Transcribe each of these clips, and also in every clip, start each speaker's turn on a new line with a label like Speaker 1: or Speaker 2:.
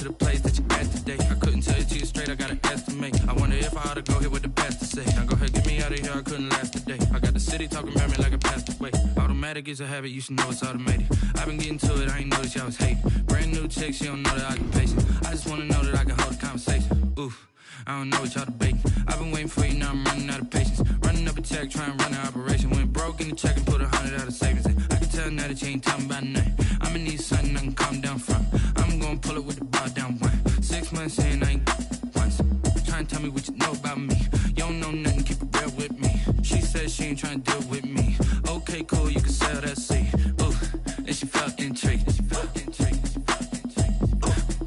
Speaker 1: to the place that you at today. I couldn't tell you to you straight, I gotta estimate. I wonder if I ought to go here with the best to say. Now go ahead, get me out of here, I couldn't last today. I got the city talking about me like a passed away. Automatic is a habit, you should know it's automated. I've been getting to it, I ain't noticed y'all was hating. Brand new chick, she don't know that I can pace it. I just wanna know that I can hold a conversation. Oof, I don't know what y'all debating. I've been waiting for you, now I'm running out of patience. Running up a check, trying to run an operation. Went broke in the check and put 100 out of savings in. I can tell now that you ain't talking about nothing. I'ma need something I can calm down from. I'm gonna pull it with the bar down one. 6 months in, I ain't once. Trying to tell me what you know about me. You don't know nothing, keep it real with me. She said she ain't trying to deal with me. Okay, cool, you can sell that seed. Ooh, and she felt intrigued.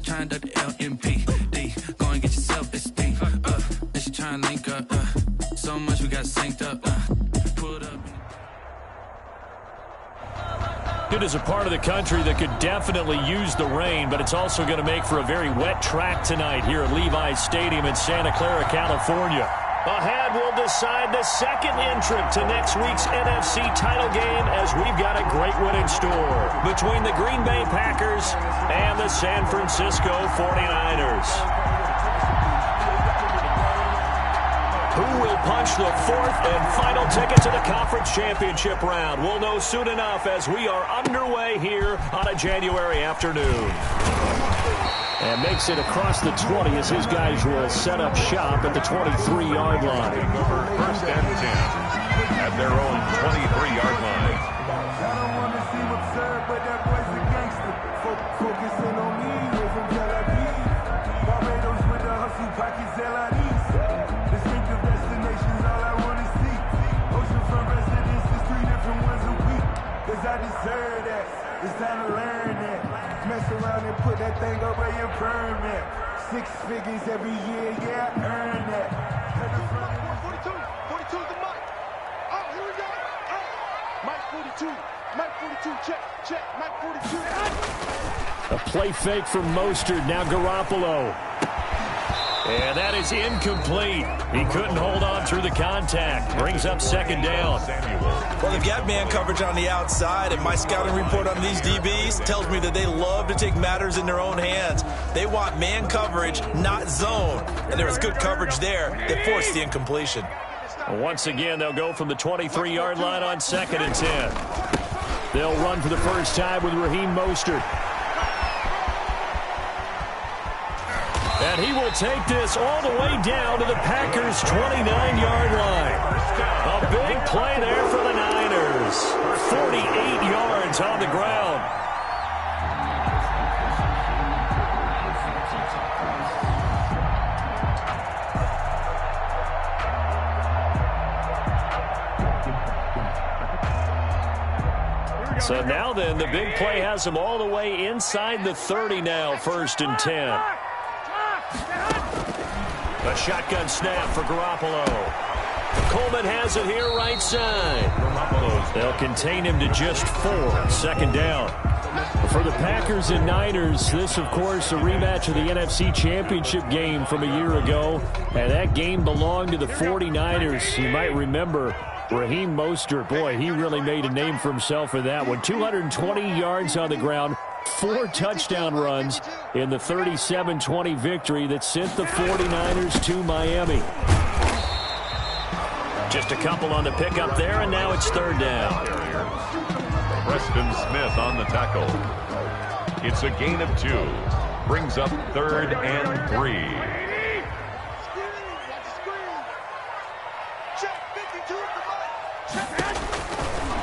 Speaker 1: Trying to duck the LMPD. Go and get your self-esteem. And she trying to link up. So much we got synced up. Pulled up.
Speaker 2: It is a part of the country that could definitely use the rain, but it's also going to make for a very wet track tonight here at Levi's Stadium in Santa Clara, California. Ahead, we'll decide the second entrant to next week's NFC title game as we've got a great one in store between the Green Bay Packers and the San Francisco 49ers. Who will punch the fourth and final ticket to the conference championship round? We'll know soon enough as we are underway here on a January afternoon. And makes it across the 20 as his guys will set up shop at the 23-yard line.
Speaker 3: First and 10 at their own 23-yard line.
Speaker 4: I don't want to seem absurd, but that boy's a gangster. Focusing on me, we're from Tel Aviv. Barbados with the hustle pockets, LIDs. Distinctive destinations, all I want to see. Oceanfront residences, 3 different ones a week. Cause I deserve that. It's time to learn that. Mess around and put that thing up where your permit. 6 figures every year, yeah, I earn that. 42 is the mic. Oh, here we go. Oh. Mike 42, check, Mike 42.
Speaker 2: A play fake from Mostert, now Garoppolo. And that is incomplete. He couldn't hold on through the contact. Brings up second down.
Speaker 5: Well, they've got man coverage on the outside, and my scouting report on these DBs tells me that they love to take matters in their own hands. They want man coverage, not zone. And there was good coverage there that forced the incompletion.
Speaker 2: Once again, they'll go from the 23-yard line on 2nd and 10. They'll run for the first time with Raheem Mostert. And he will take this all the way down to the Packers' 29-yard line. A big play there for the Niners. 48 yards on the ground. So now then, the big play has him all the way inside the 30 now, 1st and 10. A shotgun snap for Garoppolo. Coleman has it here right side. They'll contain him to just 4. 2nd down. For the Packers and Niners, this, of course, a rematch of the NFC Championship game from a year ago. And that game belonged to the 49ers. You might remember Raheem Mostert. Boy, he really made a name for himself in that one. 220 yards on the ground. 4 touchdown runs in the 37-20 victory that sent the 49ers to Miami. Just a couple on the pickup there, and now it's 3rd down.
Speaker 3: Preston Smith on the tackle. It's a gain of 2. Brings up 3rd and 3.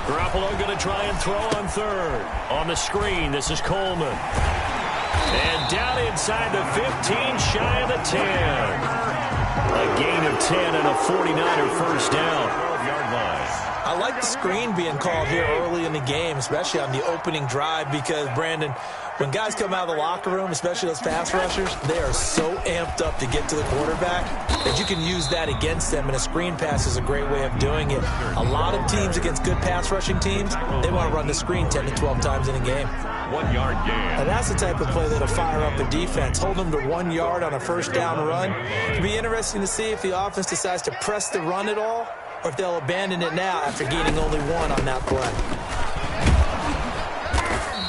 Speaker 2: Garoppolo going to try and throw on 3rd. On the screen, this is Coleman. And down inside the 15, shy of the 10. A gain of 10 and a 49er first down. 12-yard line.
Speaker 5: I like the screen being called here early in the game, especially on the opening drive, because, Brandon, when guys come out of the locker room, especially those pass rushers, they are so amped up to get to the quarterback that you can use that against them, and a screen pass is a great way of doing it. A lot of teams against good pass rushing teams, they want to run the screen 10 to 12 times in a game.
Speaker 3: 1-yard gain.
Speaker 5: And that's the type of play that'll fire up a defense. Hold them to 1 yard on a first down run. It'll be interesting to see if the offense decides to press the run at all, or if they'll abandon it now after gaining only 1 on that play.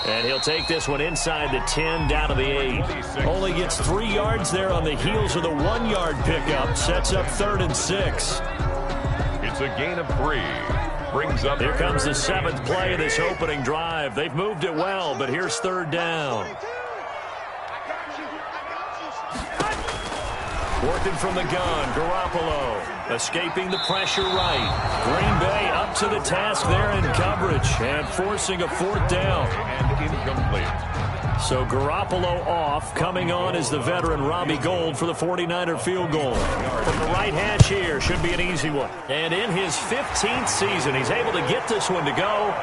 Speaker 2: And he'll take this one inside the 10, down to the 8. Only gets 3 yards there on the heels of the 1-yard pickup. Sets up 3rd and 6.
Speaker 3: It's a gain of 3. Brings up.
Speaker 2: Here comes the 7th play of this opening drive. They've moved it well, but here's 3rd down. Working from the gun, Garoppolo. Escaping the pressure right. Green Bay up to the task there in coverage and forcing a 4th down.
Speaker 3: And incomplete.
Speaker 2: So Garoppolo off. Coming on is the veteran Robbie Gould for the 49er field goal. From the right hash here, should be an easy one. And in his 15th season, he's able to get this one to go.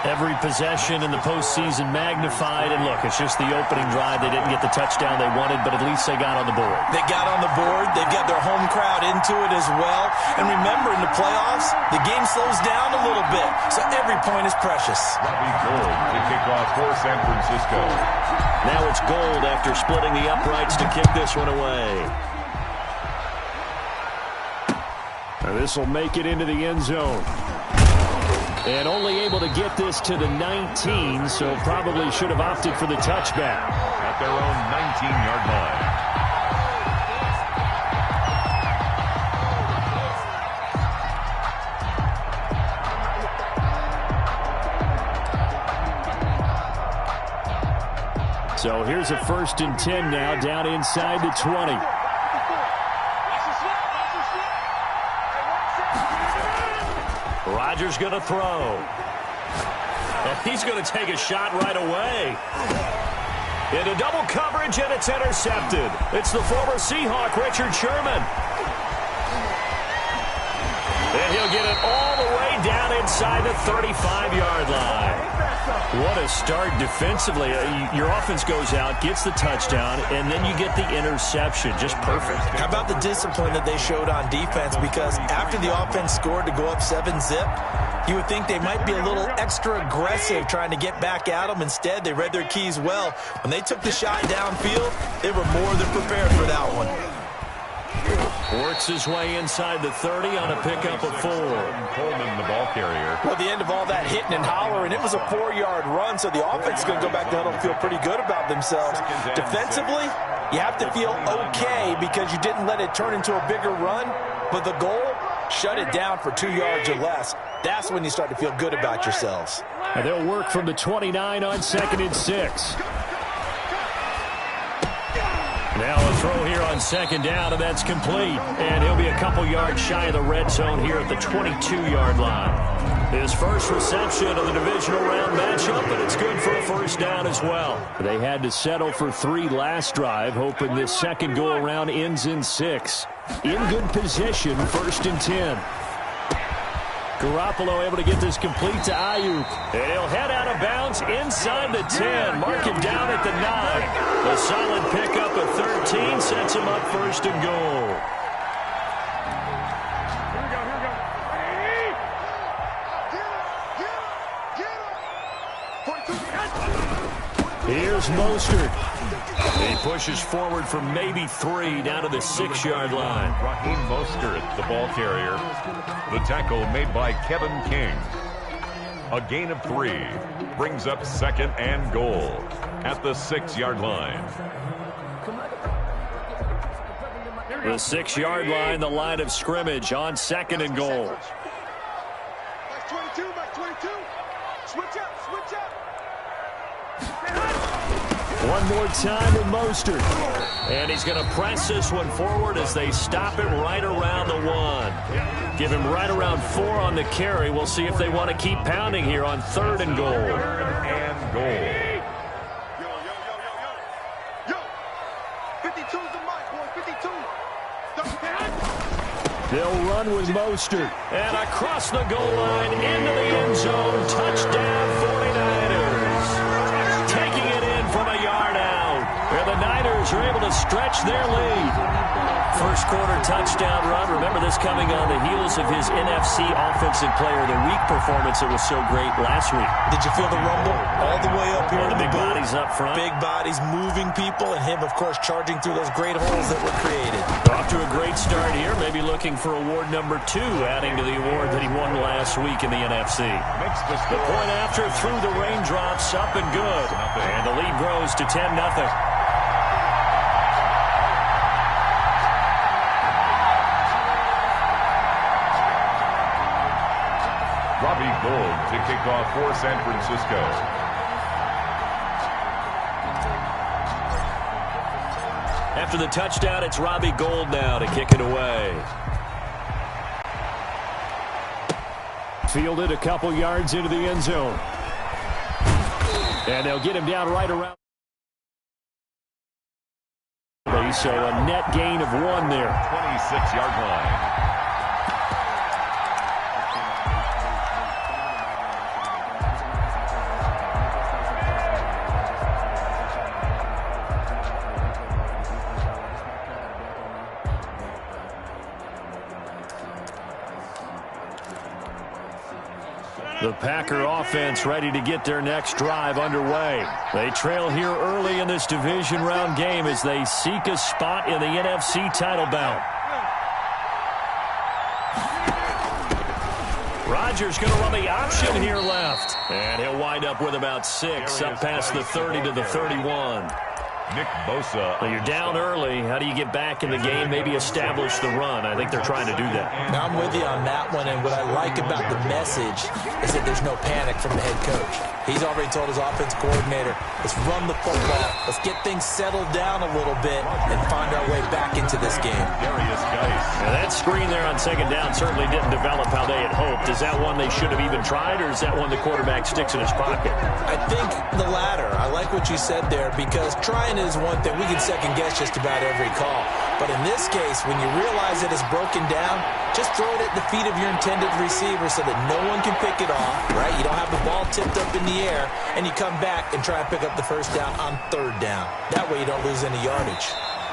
Speaker 2: Every possession in the postseason magnified. And look, it's just the opening drive. They didn't get the touchdown they wanted, but at least they got on the board.
Speaker 5: They got on the board. They've got their home crowd into it as well. And remember, in the playoffs, the game slows down a little bit, so every point is precious.
Speaker 3: Robbie Gould to kick off for San Francisco.
Speaker 2: Now it's Gould after splitting the uprights to kick this one away. This will make it into the end zone. And only able to get this to the 19, so probably should have opted for the touchback.
Speaker 3: At their own 19-yard line.
Speaker 2: So here's a 1st and 10 now, down inside the 20. Rodgers going to throw. And he's going to take a shot right away. Into double coverage, and it's intercepted. It's the former Seahawk, Richard Sherman. And he'll get it all the way down inside the 35-yard line. What a start defensively. Your offense goes out, gets the touchdown, and then you get the interception. Just perfect.
Speaker 5: How about the discipline that they showed on defense? Because after the offense scored to go up 7-zip, you would think they might be a little extra aggressive trying to get back at them. Instead, they read their keys well. When they took the shot downfield, they were more than prepared for that one.
Speaker 2: Works his way inside the 30 on a pickup of 4.
Speaker 3: Coleman, the ball carrier.
Speaker 5: Well, the end of all that hitting and hollering, it was a 4-yard run, so the offense is going to go back to huddle and feel pretty good about themselves. Defensively, you have to feel okay because you didn't let it turn into a bigger run, but the goal, shut it down for 2 yards or less. That's when you start to feel good about yourselves.
Speaker 2: And they'll work from the 29 on 2nd and 6. Now a throw here on 2nd down, and that's complete. And he'll be a couple yards shy of the red zone here at the 22-yard line. His first reception of the divisional round matchup, and it's good for a 1st down as well. They had to settle for 3 last drive, hoping this second go-around ends in 6. In good position, 1st and 10. Garoppolo able to get this complete to Ayuk. And he'll head out of bounds inside the 10. Mark him down at the 9. A solid pickup at 13 sets him up 1st and goal. Here's Mostert. He pushes forward for maybe 3 down to the 6-yard line.
Speaker 3: Raheem Mostert, the ball carrier. The tackle made by Kevin King. A gain of 3 brings up 2nd and goal at the 6-yard line.
Speaker 2: The 6-yard line, the line of scrimmage on 2nd and goal.
Speaker 4: Back 22, back 22. Switch up, switch up.
Speaker 2: One more time with Mostert. And he's going to press this one forward as they stop him right around the 1. Give him right around 4 on the carry. We'll see if they want to keep pounding here on 3rd and goal.
Speaker 3: 3rd and goal.
Speaker 4: Yo, 52's the mic, boy, 52.
Speaker 2: They'll run with Mostert. And across the goal line into the end zone. Touchdown 49ers. Taking it in from a yard out. And the Niners Packers are able to stretch their lead. First quarter touchdown run. Remember this coming on the heels of his NFC Offensive Player of the Week performance that was so great last week.
Speaker 5: Did you feel the rumble all the way up here?
Speaker 2: The big bodies up front.
Speaker 5: Big bodies moving people, and him, of course, charging through those great holes that were created.
Speaker 2: Off to a great start here. Maybe looking for award number 2, adding to the award that he won last week in the NFC. The point after through the raindrops, up and good. And the lead grows to 10-0.
Speaker 3: Robbie Gould to kick off for San Francisco.
Speaker 2: After the touchdown, it's Robbie Gould now to kick it away. Fielded a couple yards into the end zone. And they'll get him down right around. So a net gain of 1 there.
Speaker 3: 26-yard line.
Speaker 2: The Packer offense ready to get their next drive underway. They trail here early in this division round game as they seek a spot in the NFC title bout. Rodgers going to run the option here left. And he'll wind up with about 6 up past the 30 to the 31.
Speaker 3: Nick Bosa.
Speaker 2: Well, you're down early. How do you get back in the game, maybe establish the run? I think they're trying to do that.
Speaker 5: Now, I'm with you on that one, and what I like about the message is that there's no panic from the head coach. He's already told his offense coordinator, let's run the football. Let's get things settled down a little bit and find our way back into this game.
Speaker 2: Now, that screen there on second down certainly didn't develop how they had hoped. Is that one they should have even tried, or is that one the quarterback sticks in his pocket?
Speaker 5: I think the latter. I like what you said there, because trying is one thing. We can second guess just about every call. But in this case, when you realize that it's broken down, just throw it at the feet of your intended receiver so that no one can pick it off, right? You don't have the ball tipped up in the air, and you come back and try and pick up the first down on third down. That way you don't lose any yardage.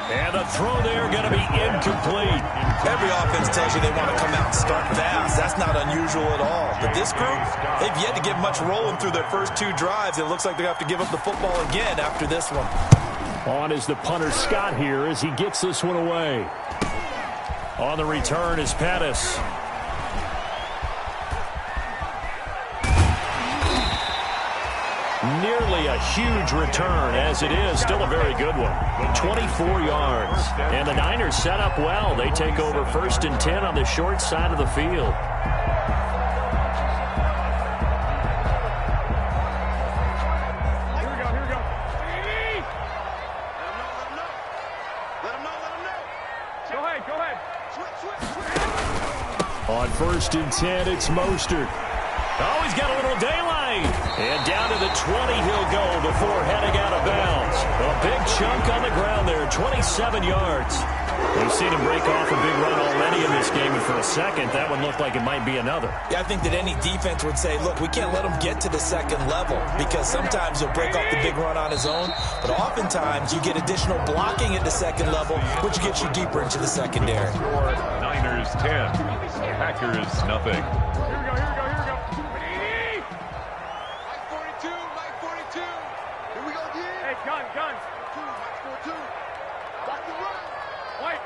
Speaker 2: And the throw there going to be incomplete.
Speaker 5: Every offense tells you they want to come out and start fast. That's not unusual at all. But this group, they've yet to get much rolling through their first 2 drives. It looks like they have to give up the football again after this one.
Speaker 2: On is the punter Scott here as he gets this one away. On the return is Pettis. Nearly a huge return, as it is still a very good one. 24 yards. And the Niners set up well. They take over 1st and 10 on the short side of the field. On 1st and 10, it's Mostert. Oh, he's got a little daylight. And down to the 20 he'll go before heading out of bounds. A big chunk on the ground there, 27 yards. We've seen him break off a big run already in this game, and for a second, that one looked like it might be another.
Speaker 5: Yeah, I think that any defense would say, look, we can't let him get to the second level, because sometimes he'll break off the big run on his own, but oftentimes you get additional blocking at the second level, which gets you deeper into the secondary.
Speaker 3: Niners 10, Packers nothing.
Speaker 6: Here we go. Mike 42. Here we go again. Hey, gun. 42. Rock the run. White.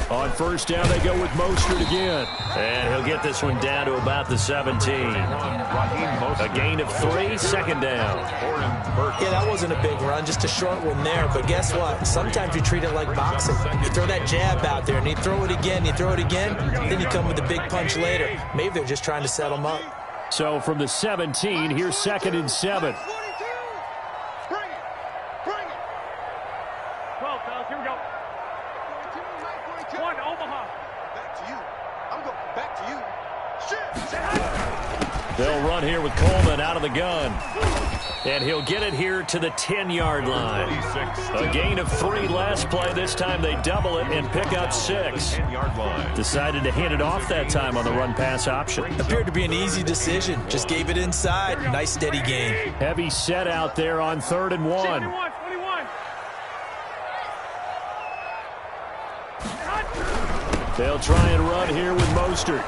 Speaker 2: On 1st down, they go with Mostert again. And he'll get this one down to about the 17. A gain of 3, 2nd down.
Speaker 5: Yeah, that wasn't a big run, just a short one there. But guess what? Sometimes you treat it like boxing. You throw that jab out there, and you throw it again, then you come with a big punch later. Maybe they're just trying to set him up.
Speaker 2: So from the 17, here's 2nd and 7.
Speaker 6: Bring it. 12, fellas, here we go. 1, Omaha. Back to you. I'm going back to you. Shit.
Speaker 2: They'll run here with Coleman out of the gun. And he'll get it here to the 10-yard line. A gain of 3 last play. This time they double it and pick up 6. Decided to hand it off that time on the run-pass option.
Speaker 5: Appeared to be an easy decision. Just gave it inside. Nice steady gain.
Speaker 2: Heavy set out there on 3rd and 1. They'll try and run here with Mostert.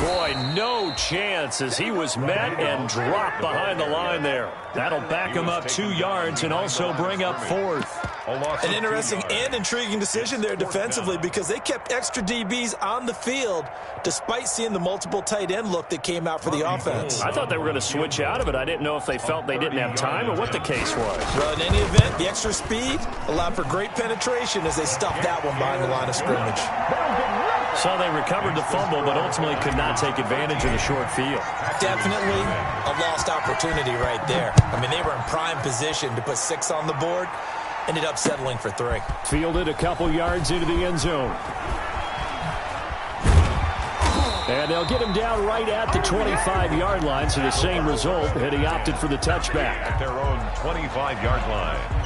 Speaker 2: Boy, no chance as he was met and dropped behind the line there. That'll back him up 2 yards and also bring up 4th.
Speaker 5: An interesting and intriguing decision there defensively because they kept extra DBs on the field despite seeing the multiple tight end look that came out for the offense.
Speaker 2: I thought they were going to switch out of it. I didn't know if they felt they didn't have time or what the case was.
Speaker 5: Well, in any event, the extra speed allowed for great penetration as they stuffed that one behind the line of scrimmage.
Speaker 2: So they recovered the fumble, but ultimately could not take advantage of the short field.
Speaker 5: Definitely a lost opportunity right there. I mean, they were in prime position to put 6 on the board. Ended up settling for 3.
Speaker 2: Fielded a couple yards into the end zone. And they'll get him down right at the 25-yard line, so the same result, and he opted for the touchback.
Speaker 3: At their own 25-yard line.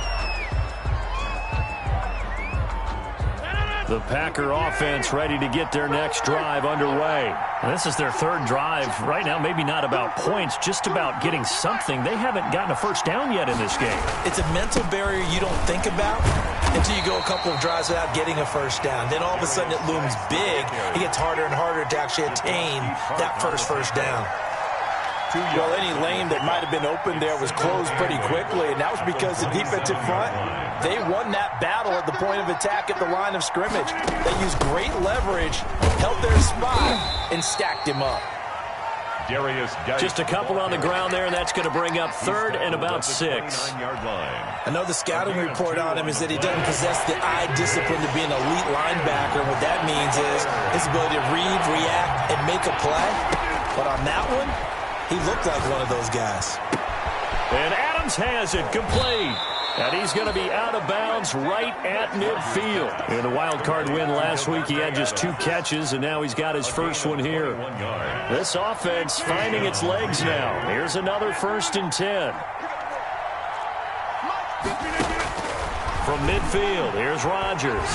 Speaker 2: The Packer offense ready to get their next drive underway. And this is their 3rd drive. Right now, maybe not about points, just about getting something. They haven't gotten a first down yet in this game.
Speaker 5: It's a mental barrier you don't think about until you go a couple of drives without getting a first down. Then all of a sudden it looms big. It gets harder and harder to actually attain that first down.
Speaker 7: Well, any lane that might have been open there was closed pretty quickly, and that was because the defensive front, they won that battle at the point of attack at the line of scrimmage. They used great leverage, held their spot, and stacked him up.
Speaker 2: Just a couple on the ground there, and that's going to bring up 3rd and about 6.
Speaker 5: I know the scouting report on him is that he doesn't possess the eye discipline to be an elite linebacker. What that means is his ability to read, react, and make a play. But on that one, he looked like one of those guys.
Speaker 2: And Adams has it complete. And he's going to be out of bounds right at midfield. In the wild card win last week, he had just 2 catches, and now he's got his first one here. This offense finding its legs now. Here's another 1st and 10. From midfield, here's Rodgers.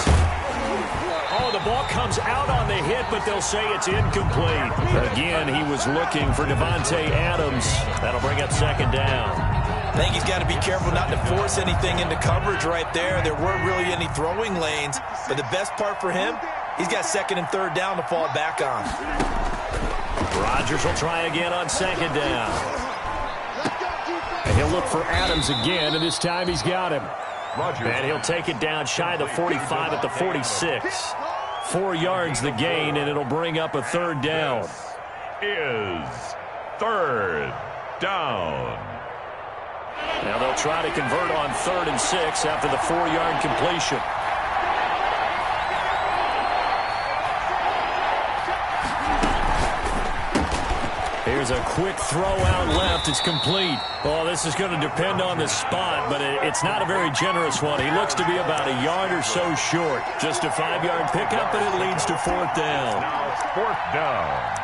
Speaker 2: Oh, the ball comes out on the hit, but they'll say it's incomplete. Again, he was looking for Devontae Adams. That'll bring up 2nd down.
Speaker 5: I think he's got to be careful not to force anything into coverage right there. There weren't really any throwing lanes, but the best part for him, he's got 2nd and 3rd down to fall back on.
Speaker 2: Rodgers will try again on 2nd down. And he'll look for Adams again, and this time he's got him. And he'll take it down shy of the 45 at the 46. 4 yards the gain, and it'll bring up a 3rd down.
Speaker 3: Is 3rd down.
Speaker 2: Now they'll try to convert on 3rd and 6 after the 4-yard completion. Here's a quick throw out left. It's complete. Oh, this is going to depend on the spot, but it's not a very generous one. He looks to be about a yard or so short. Just a 5-yard pickup, and it leads to 4th down.
Speaker 3: Now 4th down.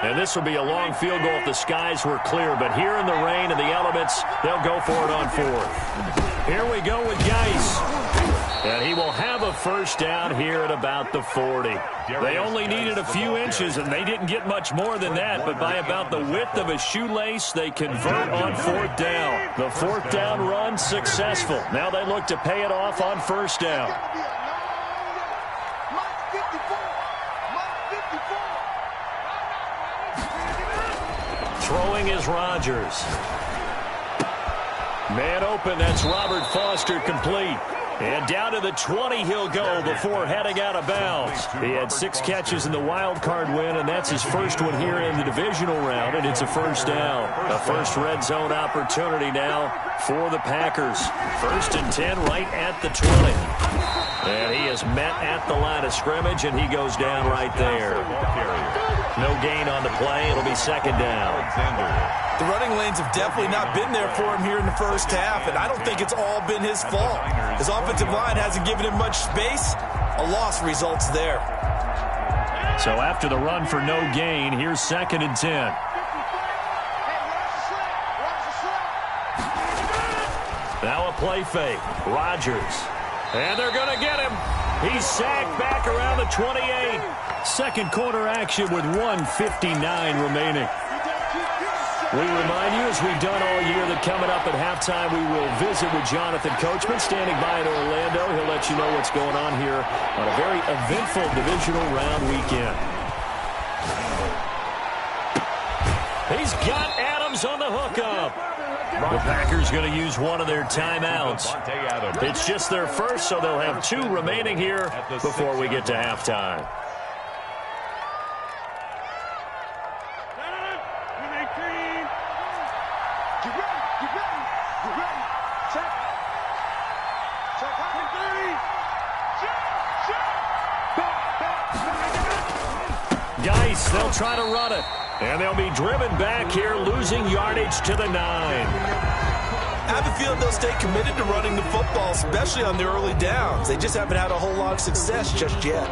Speaker 2: And this will be a long field goal if the skies were clear. But here in the rain and the elements, they'll go for it on 4th. Here we go with Geis. And he will have a first down here at about the 40. They only needed a few inches, and they didn't get much more than that. But by about the width of a shoelace, they convert on 4th down. The 4th down run successful. Now they look to pay it off on 1st down. Throwing is Rodgers. Man open, that's Robert Foster, complete. And down to the 20 he'll go before heading out of bounds. He had 6 catches in the wild card win, and that's his first one here in the divisional round, and it's a first down. A first red zone opportunity now for the Packers. 1st and 10 right at the 20. And he is met at the line of scrimmage, and he goes down right there. No gain on the play. It'll be second down.
Speaker 7: The running lanes have definitely not been there for him here in the first half, and I don't think it's all been his fault. His offensive line hasn't given him much space. A loss results there.
Speaker 2: So after the run for no gain, here's 2nd and 10. Now a play fake. Rodgers. And they're going to get him. He's sacked back around the 28. Second quarter action with 1:59 remaining. We remind you, as we've done all year, that coming up at halftime, we will visit with Jonathan Coachman, standing by in Orlando. He'll let you know what's going on here on a very eventful divisional round weekend. He's got Adams on the hookup. The Packers going to use one of their timeouts. It's just their first, so they'll have 2 remaining here before we get to halftime. Geis, they'll try to run it. And they'll be driven back here, losing yardage to the 9.
Speaker 7: I have a feeling they'll stay committed to running the football, especially on the early downs. They just haven't had a whole lot of success just yet.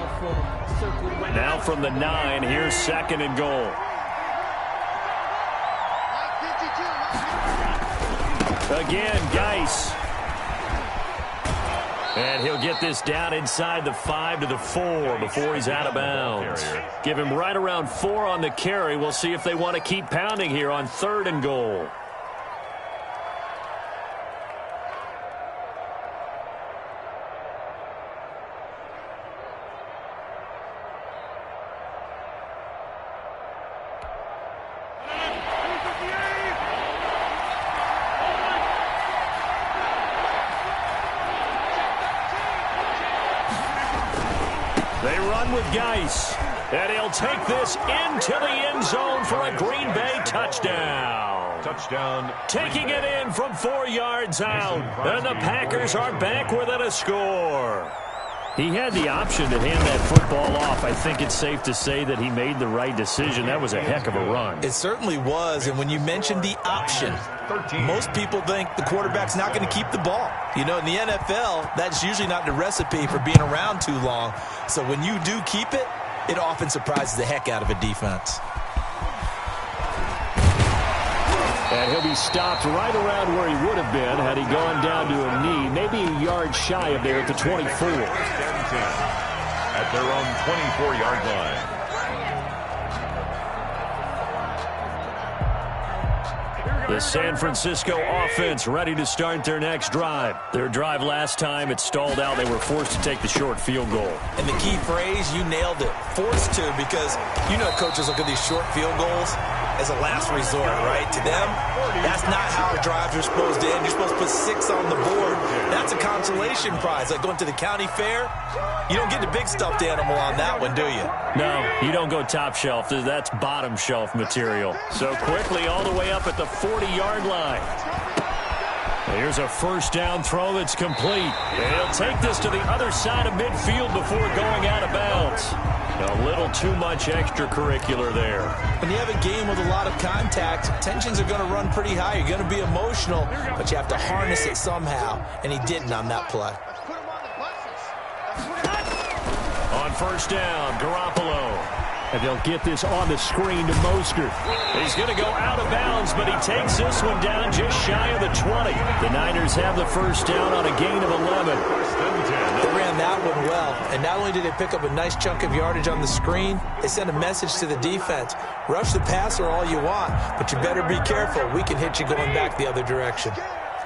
Speaker 2: Now from the 9, here's 2nd and goal. Again, Geis. And he'll get this down inside the 5 to the 4 before he's out of bounds. Give him right around 4 on the carry. We'll see if they want to keep pounding here on 3rd and goal. They run with Geis, and he'll take this into the end zone for a Green Bay touchdown. Taking it in from 4 yards out, and the Packers are back within a score. He had the option to hand that football off. I think it's safe to say that he made the right decision. That was a heck of a run.
Speaker 7: It certainly was, and when you mentioned the option, most people think the quarterback's not going to keep the ball. You know, in the NFL, that's usually not the recipe for being around too long. So when you do keep it, it often surprises the heck out of a defense.
Speaker 2: And he'll be stopped right around where he would have been had he gone down to a knee, maybe a yard shy of there at the 24.
Speaker 3: At their own 24-yard line.
Speaker 2: The San Francisco offense ready to start their next drive. Their drive last time, it stalled out. They were forced to take the short field goal.
Speaker 7: And the key phrase, you nailed it, forced to, because you know coaches look at these short field goals as a last resort, right? To them, that's not how drives are supposed to end. You're supposed to put 6 on the board. That's a consolation prize. Like going to the county fair, you don't get the big stuffed animal on that one, do you?
Speaker 2: No, you don't go top shelf. That's bottom shelf material. So quickly all the way up at the 40-yard line. Here's a first down throw that's complete. They'll take this to the other side of midfield before going out of bounds. A little too much extracurricular there.
Speaker 7: When you have a game with a lot of contact, tensions are going to run pretty high. You're going to be emotional, but you have to harness it somehow, and he didn't on that play.
Speaker 2: On first down, Garoppolo. And they'll get this on the screen to Mostert. He's going to go out of bounds, but he takes this one down just shy of the 20. The Niners have the first down on a gain of 11.
Speaker 7: They ran that one well, and not only did they pick up a nice chunk of yardage on the screen, they sent a message to the defense. Rush the passer all you want, but you better be careful. We can hit you going back the other direction.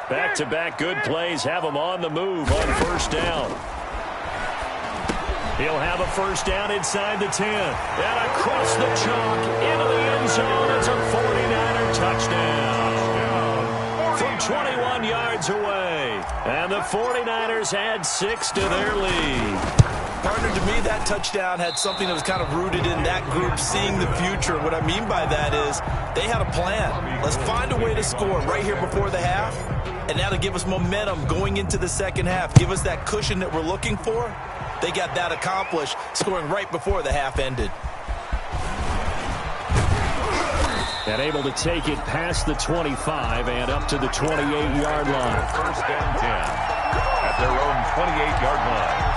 Speaker 2: Back-to-back good plays have them on the move on first down. He'll have a first down inside the 10. And across the chalk into the end zone. It's a 49er touchdown. From 21 yards away. And the 49ers add 6 to their lead.
Speaker 7: Partner, to me, that touchdown had something that was kind of rooted in that group seeing the future. What I mean by that is they had a plan. Let's find a way to score right here before the half. And that'll give us momentum going into the second half. Give us that cushion that we're looking for. They got that accomplished, scoring right before the half ended.
Speaker 2: And able to take it past the 25 and up to the 28-yard line.
Speaker 3: First and 10 at their own 28-yard line.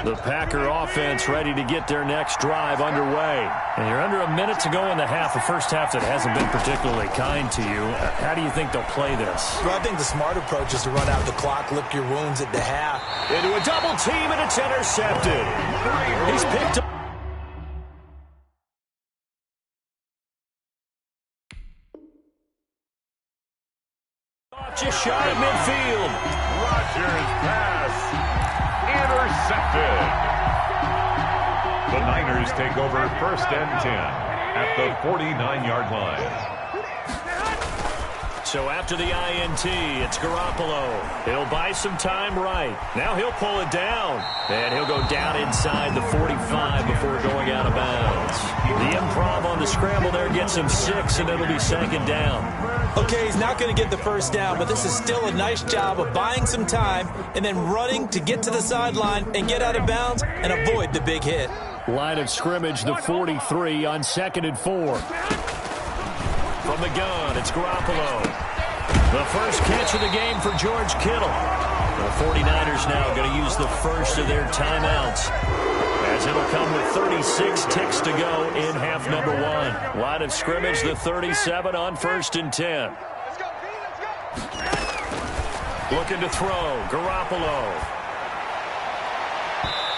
Speaker 2: The Packer offense ready to get their next drive underway. And you're under a minute to go in the half, a first half that hasn't been particularly kind to you. How do you think they'll play this?
Speaker 5: Well, I think the smart approach is to run out the clock, lick your wounds at the half.
Speaker 2: Into a double team, and it's intercepted. He's picked up. Just shy of midfield.
Speaker 3: Rodgers' pass intercepted. The Niners take over first and 10 at the 49-yard line.
Speaker 2: So after the INT, it's Garoppolo. He'll buy some time right. Now he'll pull it down. And he'll go down inside the 45 before going out of bounds. The improv on the scramble there gets him 6, and it'll be second down.
Speaker 5: Okay, he's not going to get the first down, but this is still a nice job of buying some time and then running to get to the sideline and get out of bounds and avoid the big hit.
Speaker 2: Line of scrimmage, the 43 on 2nd and 4. From the gun, it's Garoppolo. The first catch of the game for George Kittle. The 49ers now going to use the first of their timeouts, as it'll come with 36 ticks to go in half number 1. Line of scrimmage, the 37 on 1st and 10. Looking to throw, Garoppolo.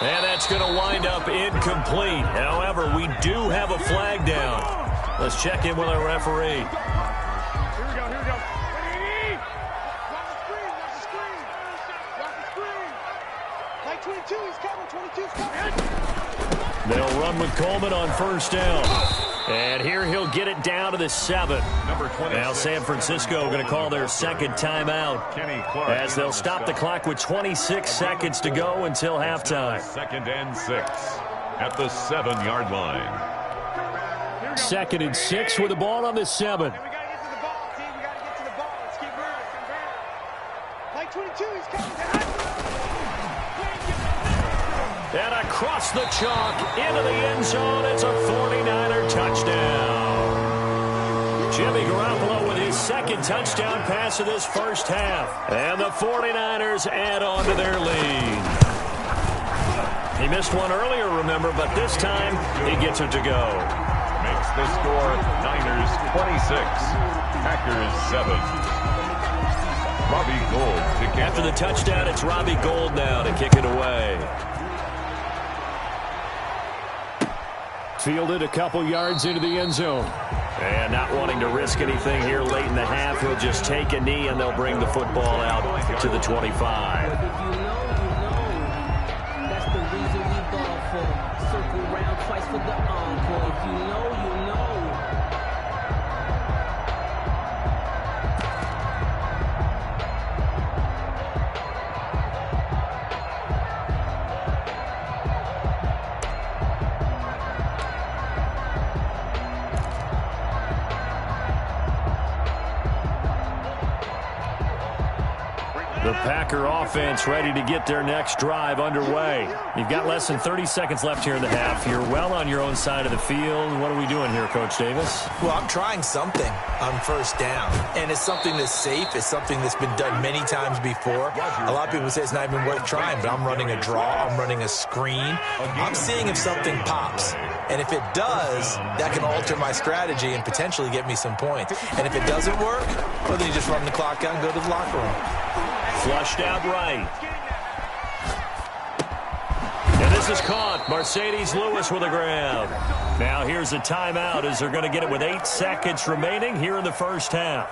Speaker 2: And that's going to wind up incomplete. However, we do have a flag down. Let's check in with our referee.
Speaker 6: Here we go, here we go. Ready? Watch the screen, watch the screen. Watch the screen. Like 22, he's coming, 22's coming.
Speaker 2: They'll run with Coleman on first down. And here he'll get it down to the 7.
Speaker 3: Number 26.
Speaker 2: Now San Francisco going to call their second timeout, as they'll stop the clock with 26 seconds to go until halftime.
Speaker 3: 2nd and 6 at the 7-yard line.
Speaker 2: 2nd and 6 with the ball on the 7.
Speaker 6: We got to get to the ball, team. We got to get to the ball. Let's keep moving. Like 22, he's coming.
Speaker 2: And across the chalk into the end zone. It's a 49er touchdown. Jimmy Garoppolo with his second touchdown pass of this first half. And the 49ers add on to their lead. He missed one earlier, remember, but this time he gets it to go.
Speaker 3: Makes the score Niners 26, Packers 7. Robbie Gould to kick.
Speaker 2: After the touchdown, it's Robbie Gould now to kick it away. Fielded a couple yards into the end zone. And not wanting to risk anything here late in the half, he'll just take a knee and they'll bring the football out to the 25.
Speaker 8: That's the reason we ball for. Circle round twice for the encore. If you know, you know.
Speaker 2: The Packer offense ready to get their next drive underway. You've got less than 30 seconds left here in the half. You're well on your own side of the field. What are we doing here, Coach Davis?
Speaker 5: Well, I'm trying something on first down, and it's something that's safe. It's something that's been done many times before. A lot of people say it's not even worth trying, but I'm running a draw. I'm running a screen. I'm seeing if something pops. And if it does, that can alter my strategy and potentially get me some points. And if it doesn't work, well, then you just run the clock out and go to the locker room.
Speaker 2: Flushed out right. And this is caught. Mercedes Lewis with a grab. Now here's a timeout as they're going to get it with 8 seconds remaining here in the first half.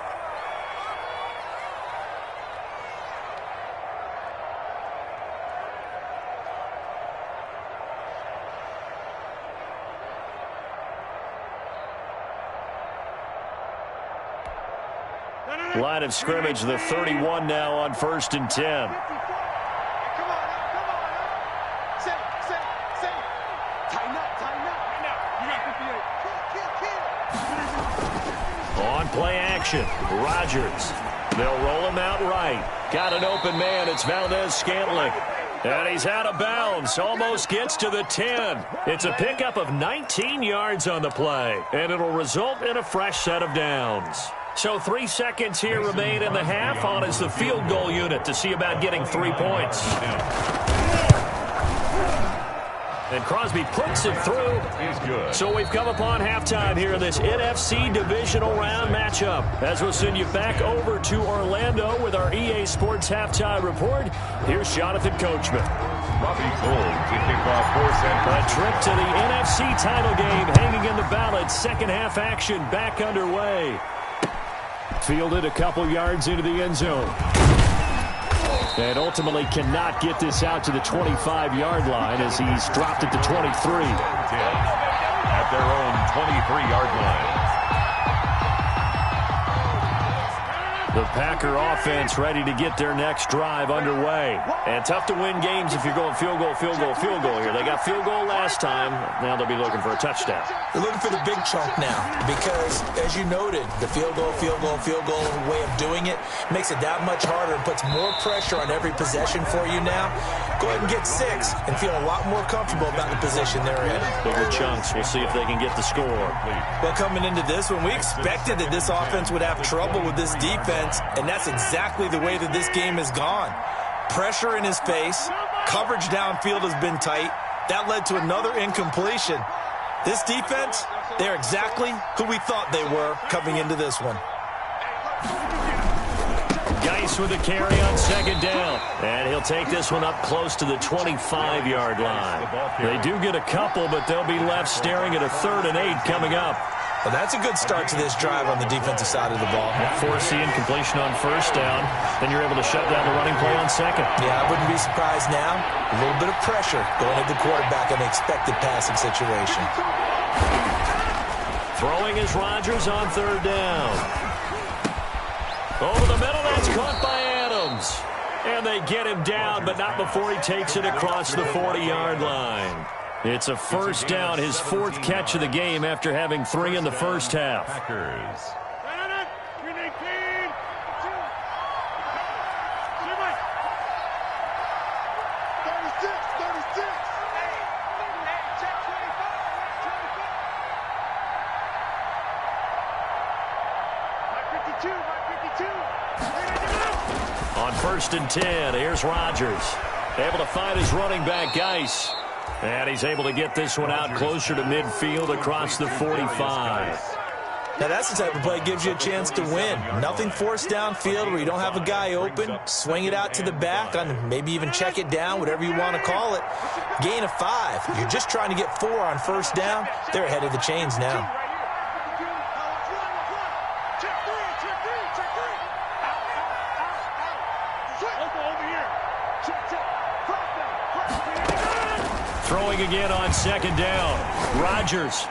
Speaker 2: Line of scrimmage, the 31 now on 1st and 10.
Speaker 6: Come on, come on. Say. Tighten up. You got
Speaker 2: On play action, Rodgers. They'll roll him out right. Got an open man. It's Valdez-Scantling. And he's out of bounds. Almost gets to the 10. It's a pickup of 19 yards on the play. And it'll result in a fresh set of downs. So 3 seconds here remain in the half. On is the field goal unit to see about getting 3 points. And Crosby puts it through.
Speaker 3: He's good.
Speaker 2: So we've come upon halftime here in this NFC divisional round matchup. As we'll send you back over to Orlando with our EA Sports halftime report, here's Jonathan Coachman.
Speaker 3: Robbie Gould to kick off for San
Speaker 2: A trip to the NFC title game hanging in the balance. Second half action back underway. Fielded a couple yards into the end zone. And ultimately cannot get this out to the 25-yard line as he's dropped it to 23.
Speaker 3: At their own 23-yard line.
Speaker 2: The Packer offense ready to get their next drive underway. And tough to win games if you're going field goal, field goal, field goal here. They got field goal last time. Now they'll be looking for a touchdown.
Speaker 5: They're looking for the big chunk now because, as you noted, the field goal way of doing it makes it that much harder and puts more pressure on every possession for you now. Go ahead and get 6 and feel a lot more comfortable about the position they're in.
Speaker 2: Bigger chunks. We'll see if they can get the score.
Speaker 5: Well, coming into this one, we expected that this offense would have trouble with this defense, and that's exactly the way that this game has gone. Pressure in his face. Coverage downfield has been tight. That led to another incompletion. This defense, they're exactly who we thought they were coming into this one.
Speaker 2: Geis with the carry on second down. And he'll take this one up close to the 25-yard line. They do get a couple, but they'll be left staring at a 3rd and 8 coming up.
Speaker 5: Well, that's a good start to this drive on the defensive side of the ball.
Speaker 2: Foreseeing completion on first down. Then you're able to shut down the running play on second.
Speaker 5: Yeah, I wouldn't be surprised now. A little bit of pressure going at the quarterback in the expected passing situation.
Speaker 2: Throwing is Rodgers on 3rd down. Over the middle, that's caught by Adams. And they get him down, but not before he takes it across the 40-yard line. It's a first down, his 4th catch of the game after having 3 in the first half.
Speaker 3: Packers.
Speaker 2: On 1st and 10, here's Rodgers. Able to find his running back, Geis. And he's able to get this one out closer to midfield across the 45.
Speaker 5: Now, that's the type of play that gives you a chance to win. Nothing forced downfield where you don't have a guy open. Swing it out to the back, maybe even check it down, whatever you want to call it. Gain of 5. You're just trying to get 4 on first down. They're ahead of the chains now.
Speaker 2: Throwing again on 2nd down. Rodgers.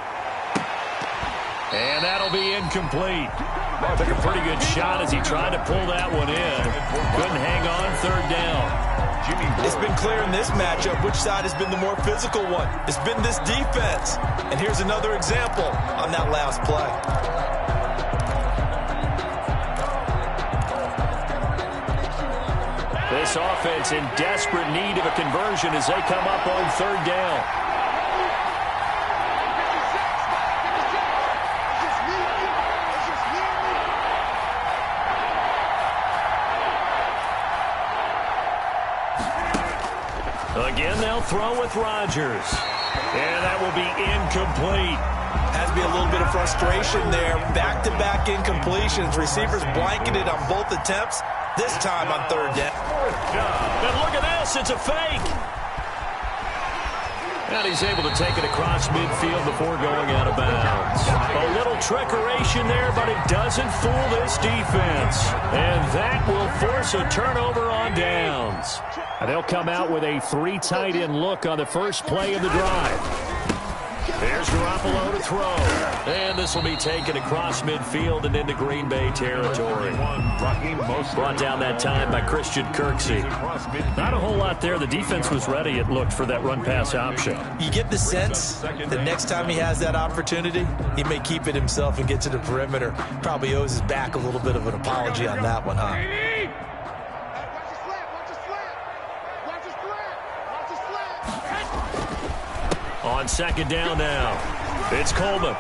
Speaker 2: And that'll be incomplete. Took a pretty good shot as he tried to pull that one in. Couldn't hang on 3rd down.
Speaker 5: It's been clear in this matchup which side has been the more physical one. It's been this defense. And here's another example on that last play.
Speaker 2: This offense in desperate need of a conversion as they come up on 3rd down. Again, they'll throw with Rodgers. And that will be incomplete.
Speaker 5: Has to be a little bit of frustration there. Back-to-back incompletions. Receivers blanketed on both attempts. This time on 3rd down.
Speaker 2: And look at this. It's a fake. And he's able to take it across midfield before going out of bounds. A little trickeration there, but it doesn't fool this defense. And that will force a turnover on downs. And they'll come out with a 3 tight end look on the first play of the drive. Here's Garoppolo to throw. And this will be taken across midfield and into Green Bay territory. Brought down that time by Christian Kirksey.
Speaker 9: Not a whole lot there. The defense was ready, it looked, for that run-pass option.
Speaker 5: You get the sense that next time he has that opportunity, he may keep it himself and get to the perimeter. Probably owes his back a little bit of an apology on that one, huh?
Speaker 2: On second down now, it's Coleman.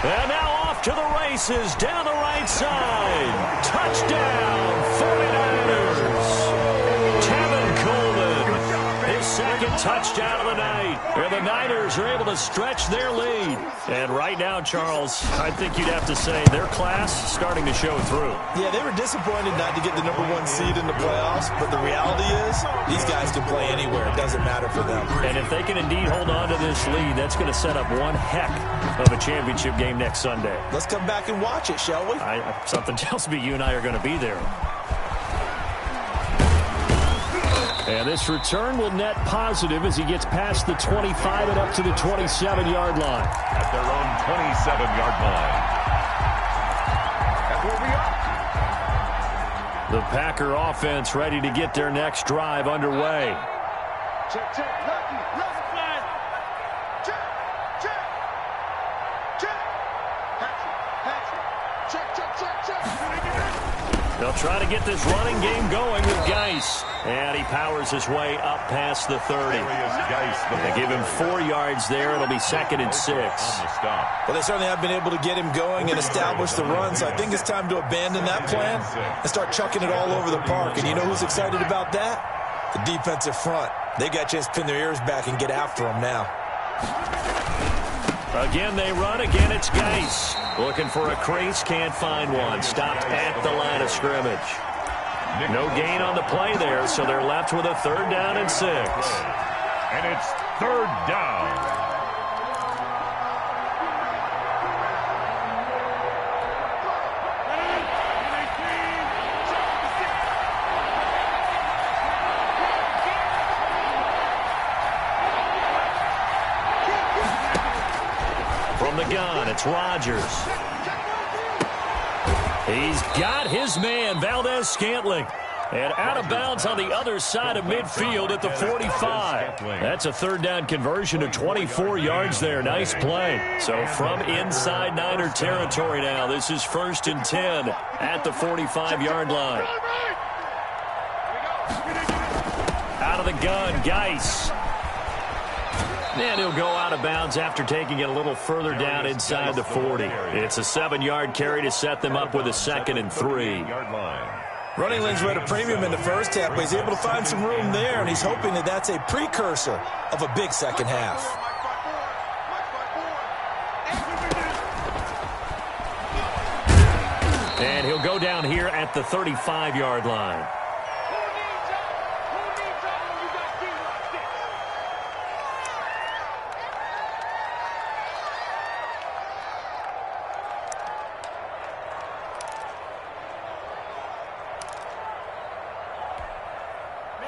Speaker 2: And now off to the races, down the right side. Touchdown, 49ers. Tevin Coleman, his second touchdown of the night. And the Niners are able to stretch their lead.
Speaker 9: And right now, Charles, I think you'd have to say their class starting to show through.
Speaker 5: Yeah, they were disappointed not to get the #1 seed in the playoffs, but the reality is these guys can play anywhere. It doesn't matter for them.
Speaker 9: And if they can indeed hold on to this lead, that's going to set up one heck of a championship game next Sunday.
Speaker 5: Let's come back and watch it, shall we?
Speaker 9: Something tells me you and I are going to be there.
Speaker 2: And this return will net positive as he gets past the 25 and up to the 27-yard line.
Speaker 3: At their own 27-yard line. That's where we are.
Speaker 2: The Packer offense ready to get their next drive underway.
Speaker 6: Check, check, lucky, flag. Check, check, check. Patrick, check.
Speaker 2: They'll try to get this running game going with Geis. And he powers his way up past the 30. They give him 4 yards there. It'll be 2nd and 6.
Speaker 5: Well, they certainly have been able to get him going and establish the run, so I think it's time to abandon that plan and start chucking it all over the park. And you know who's excited about that? The defensive front. They got a chance to pin their ears back and get after him now.
Speaker 2: Again, they run. Again, it's Geis. Looking for a crease. Can't find one. Stopped at the line of scrimmage. No gain on the play there, so they're left with a 3rd down and 6.
Speaker 3: And it's 3rd down.
Speaker 2: From the gun, it's Rodgers. He's got his man, Valdez-Scantling. And out of bounds on the other side of midfield at the 45. That's a 3rd down conversion of 24 yards there. Nice play. So from inside Niner territory now, this is 1st and 10 at the 45-yard line. Out of the gun, Geis. And he'll go out of bounds after taking it a little further down inside the 40. It's a 7-yard carry to set them up with a 2nd and 3.
Speaker 5: Running lanes were at a premium in the first half, but he's able to find some room there, and he's hoping that that's a precursor of a big second half.
Speaker 2: And he'll go down here at the 35-yard line.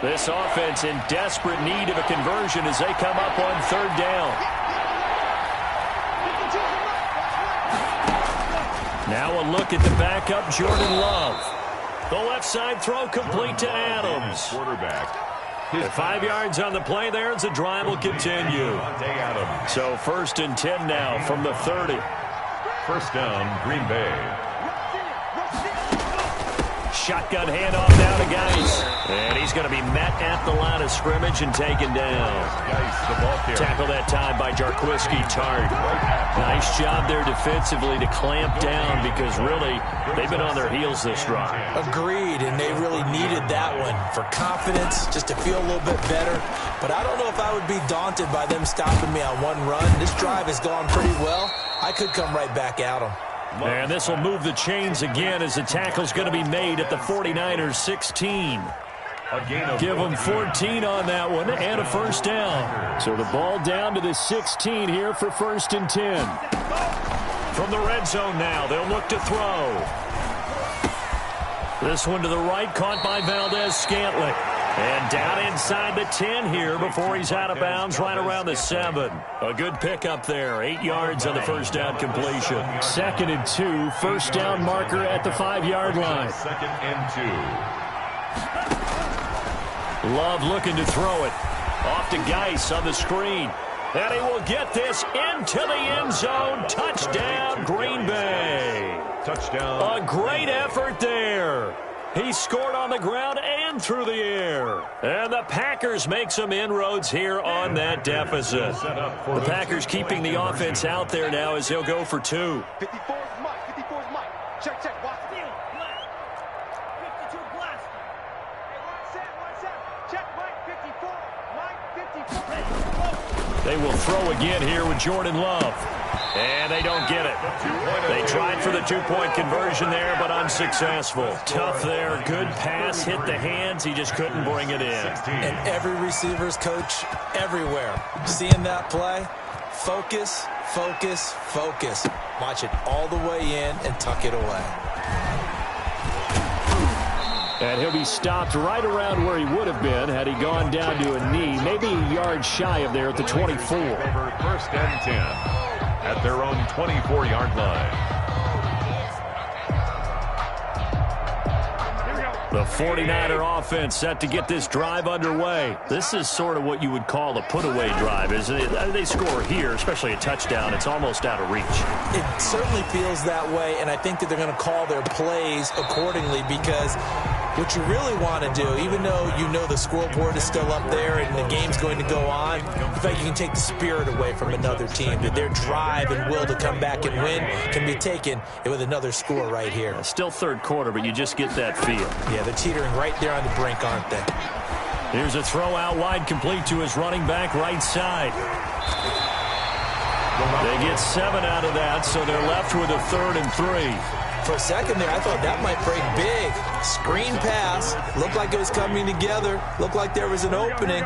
Speaker 2: This offense in desperate need of a conversion as they come up on 3rd down. Now a look at the backup, Jordan Love. The left side throw complete to Adams. At 5 yards on the play there as the drive will continue. So 1st and 10 now from the 30.
Speaker 3: 1st down, Green Bay.
Speaker 2: Shotgun handoff now to Geis. And he's going to be met at the line of scrimmage and taken down. Tackle that time by Jarquiski Tart. Nice job there defensively to clamp down because really they've been on their heels this drive.
Speaker 5: Agreed, and they really needed that one for confidence, just to feel a little bit better. But I don't know if I would be daunted by them stopping me on one run. This drive has gone pretty well. I could come right back at them.
Speaker 2: And this will move the chains again as the tackle's going to be made at the 49ers 16. Give them 14 on that one and a 1st down. So the ball down to the 16 here for 1st and 10. From the red zone now, they'll look to throw. This one to the right, caught by Valdez-Scantling.
Speaker 9: And down inside the 10 here before he's out of bounds right around the 7. A good pickup there. 8 yards on the first down completion. 2nd and 2. First down marker at the 5-yard line.
Speaker 3: 2nd and 2.
Speaker 9: Love looking to throw it. Off to Geis on the screen. And he will get this into the end zone. Touchdown, Green Bay.
Speaker 3: Touchdown.
Speaker 9: A great effort there. He scored on the ground and through the air. And the Packers make some inroads here on that deficit. The Packers keeping the offense out there now as they'll go for 2.
Speaker 6: 54 is Mike. 54 is Mike. Check, check. Watch. 52 blast. Hey, one set. Check, Mike. 54. Mike, 54.
Speaker 9: They will throw again here with Jordan Love. And they don't get it. They tried for the 2-point conversion there, but unsuccessful. Tough there. Good pass. Hit the hands. He just couldn't bring it in.
Speaker 5: And every receiver's coach everywhere. Seeing that play, focus, focus, focus. Watch it all the way in and tuck it away.
Speaker 9: And he'll be stopped right around where he would have been had he gone down to a knee, maybe a yard shy of there at the 24.
Speaker 3: Over 1st and 10 at their own 24-yard line.
Speaker 9: The 49er offense set to get this drive underway. This is sort of what you would call a put-away drive, isn't it? They score here, especially a touchdown. It's almost out of reach.
Speaker 5: It certainly feels that way, and I think that they're going to call their plays accordingly because what you really want to do, even though you know the scoreboard is still up there and the game's going to go on, in fact, you can take the spirit away from another team. That their drive and will to come back and win can be taken with another score right here.
Speaker 9: Still 3rd quarter, but you just get that feel.
Speaker 5: Yeah, they're teetering right there on the brink, aren't they?
Speaker 9: Here's a throw out wide complete to his running back right side. They get 7 out of that, so they're left with a 3rd and 3.
Speaker 5: For a second there, I thought that might break big. Screen pass. Looked like it was coming together. Looked like there was an opening.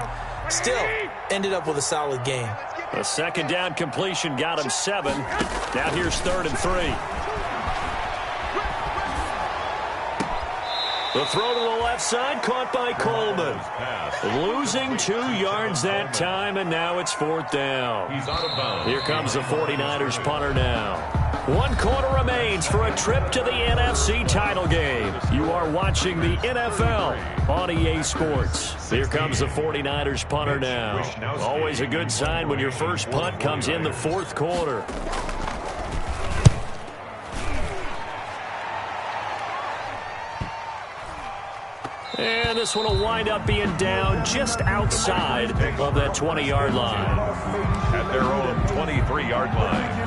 Speaker 5: Still, ended up with a solid game.
Speaker 9: A 2nd down completion got him 7. Now here's 3rd and 3. The throw to the left side, caught by Coleman. Losing 2 yards that time, and now it's 4th down.
Speaker 3: He's out of bounds.
Speaker 9: Here comes the 49ers punter now. 1 quarter remains for a trip to the NFC title game. You are watching the NFL on EA Sports. Here comes the 49ers punter now. Always a good sign when your first punt comes in the 4th quarter. And this one will wind up being down just outside of that 20-yard line.
Speaker 3: At their own 23-yard line.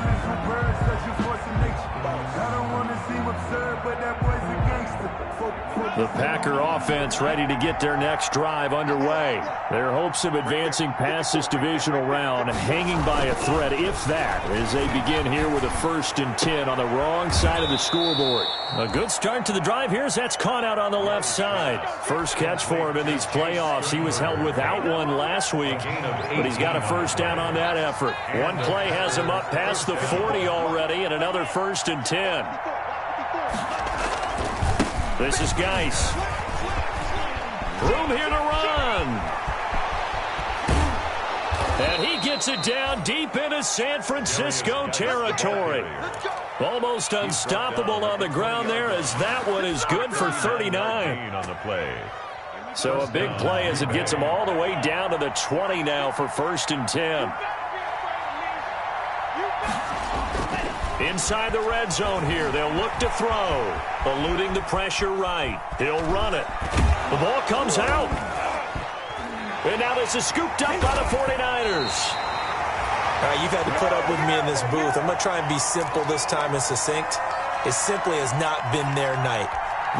Speaker 9: The Packer offense ready to get their next drive underway. Their hopes of advancing past this divisional round hanging by a thread, if that, as they begin here with a 1st and 10 on the wrong side of the scoreboard. A good start to the drive here as that's caught out on the left side. First catch for him in these playoffs. He was held without one last week, but he's got a 1st down on that effort. One play has him up past the 40 already, and another 1st and 10. This is Geis. Room here to run. And he gets it down deep into San Francisco territory. Almost unstoppable on the ground there as that one is good for 39.
Speaker 3: On the play.
Speaker 9: So a big play as it gets him all the way down to the 20 now for 1st and 10. Inside the red zone here, they'll look to throw. Eluding the pressure right. He'll run it. The ball comes out. And now this is scooped up by the 49ers.
Speaker 5: All right, you've had to put up with me in this booth. I'm going to try and be simple this time and succinct. It simply has not been their night.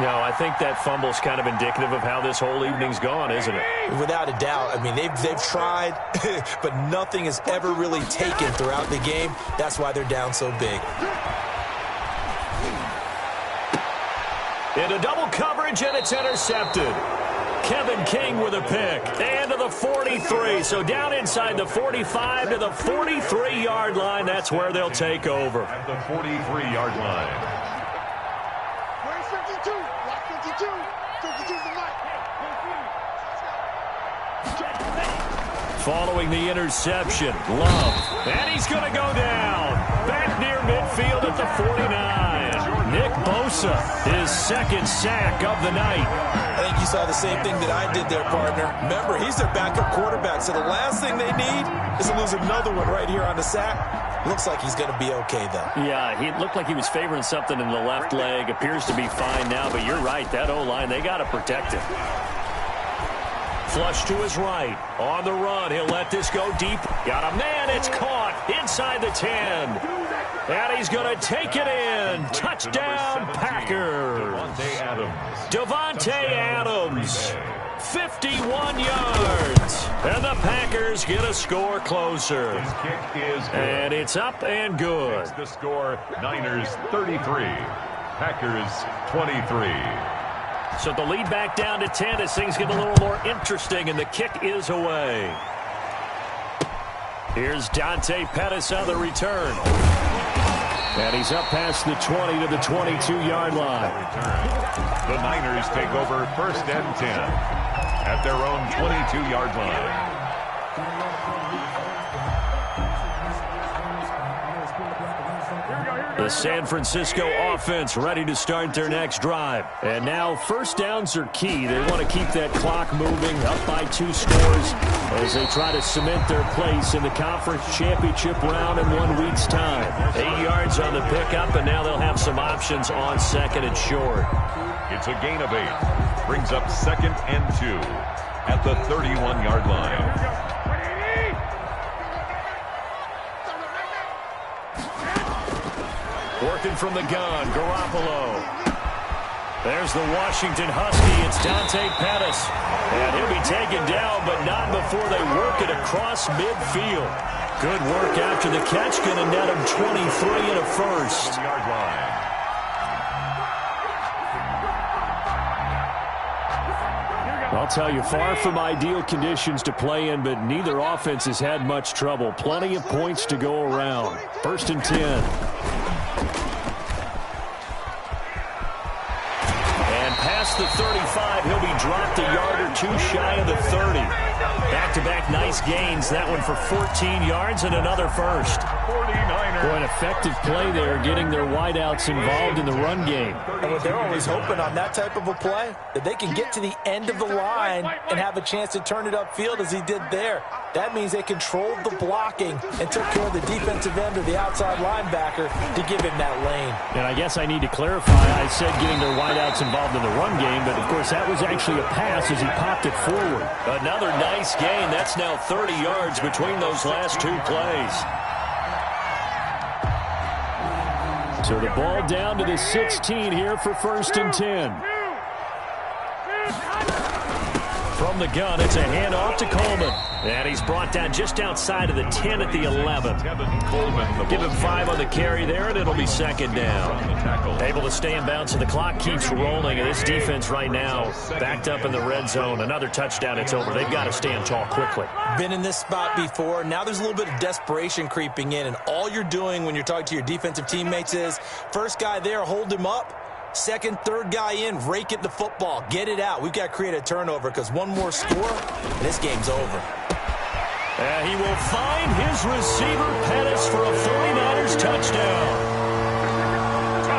Speaker 9: No, I think that fumble's kind of indicative of how this whole evening's gone, isn't it?
Speaker 5: Without a doubt. I mean, they've tried, but nothing has ever really taken throughout the game. That's why they're down so big.
Speaker 9: Into double coverage, and it's intercepted. Kevin King with a pick. And to the 43. So down inside the 45 to the 43-yard line. That's where they'll take over.
Speaker 3: At the 43-yard line.
Speaker 6: Where's 52? Block 52. 52's the mic.
Speaker 9: Following the interception, Love. And he's going to go down. Back near midfield at the 49. Nick Bosa, his second sack of the night.
Speaker 5: I think you saw the same thing that I did there, partner. Remember, he's their backup quarterback, so the last thing they need is to lose another one right here on the sack. Looks like he's going to be okay, though.
Speaker 9: Yeah, he looked like he was favoring something in the left leg. Appears to be fine now, but you're right. That O-line, they got to protect him. Flush to his right. On the run, he'll let this go deep. Got a man, it's caught inside the 10. And he's going to take it in. Touchdown, Packers. Devontae Adams. 51 yards. And the Packers get a score closer.
Speaker 3: His kick is good.
Speaker 9: And it's up and good.
Speaker 3: The score, Niners 33, Packers 23.
Speaker 9: So the lead back down to 10 as things get a little more interesting, and the kick is away. Here's Dante Pettis on the return. And he's up past the 20 to the 22-yard line.
Speaker 3: The Niners take over 1st and 10 at their own 22-yard line.
Speaker 9: The San Francisco offense ready to start their next drive. And now first downs are key. They want to keep that clock moving, up by 2 scores as they try to cement their place in the conference championship round in 1 week's time. 8 yards on the pickup, and now they'll have some options on 2nd and short.
Speaker 3: It's a gain of 8. Brings up 2nd and 2 at the 31-yard line.
Speaker 9: Working from the gun, Garoppolo. There's the Washington Husky. It's Dante Pettis. And he'll be taken down, but not before they work it across midfield. Good work after the catch. Going to net him 23 and a first. I'll tell you, far from ideal conditions to play in, but neither offense has had much trouble. Plenty of points to go around. 1st and 10. Past the 35, he'll be dropped a yard or 2 shy of the 30. Back-to-back nice gains. That one for 14 yards and another first. Boy, an effective play there, getting their wideouts involved in the run game.
Speaker 5: And what they're always hoping on that type of a play, that they can get to the end of the line and have a chance to turn it upfield as he did there. That means they controlled the blocking and took care of the defensive end or the outside linebacker to give him that lane.
Speaker 9: And I guess I need to clarify, I said getting their wideouts involved in the run game, but of course that was actually a pass as he popped it forward. Another nice gain. That's now 30 yards between those last 2 plays. So the ball down to the 16 here for 1st and 10. From the gun, it's a handoff to Coleman. And he's brought down just outside of the 10 at the 11. Give him 5 on the carry there, and it'll be 2nd down. Able to stay in bounds, and the clock keeps rolling. And this defense right now backed up in the red zone. Another touchdown, it's over. They've got to stand tall quickly.
Speaker 5: Been in this spot before. Now there's a little bit of desperation creeping in. And all you're doing when you're talking to your defensive teammates is, first guy there, hold him up. 2nd, 3rd guy in, rake at the football. Get it out. We've got to create a turnover because one more score, and this game's over.
Speaker 9: And he will find his receiver, Pettis, for a 49ers touchdown.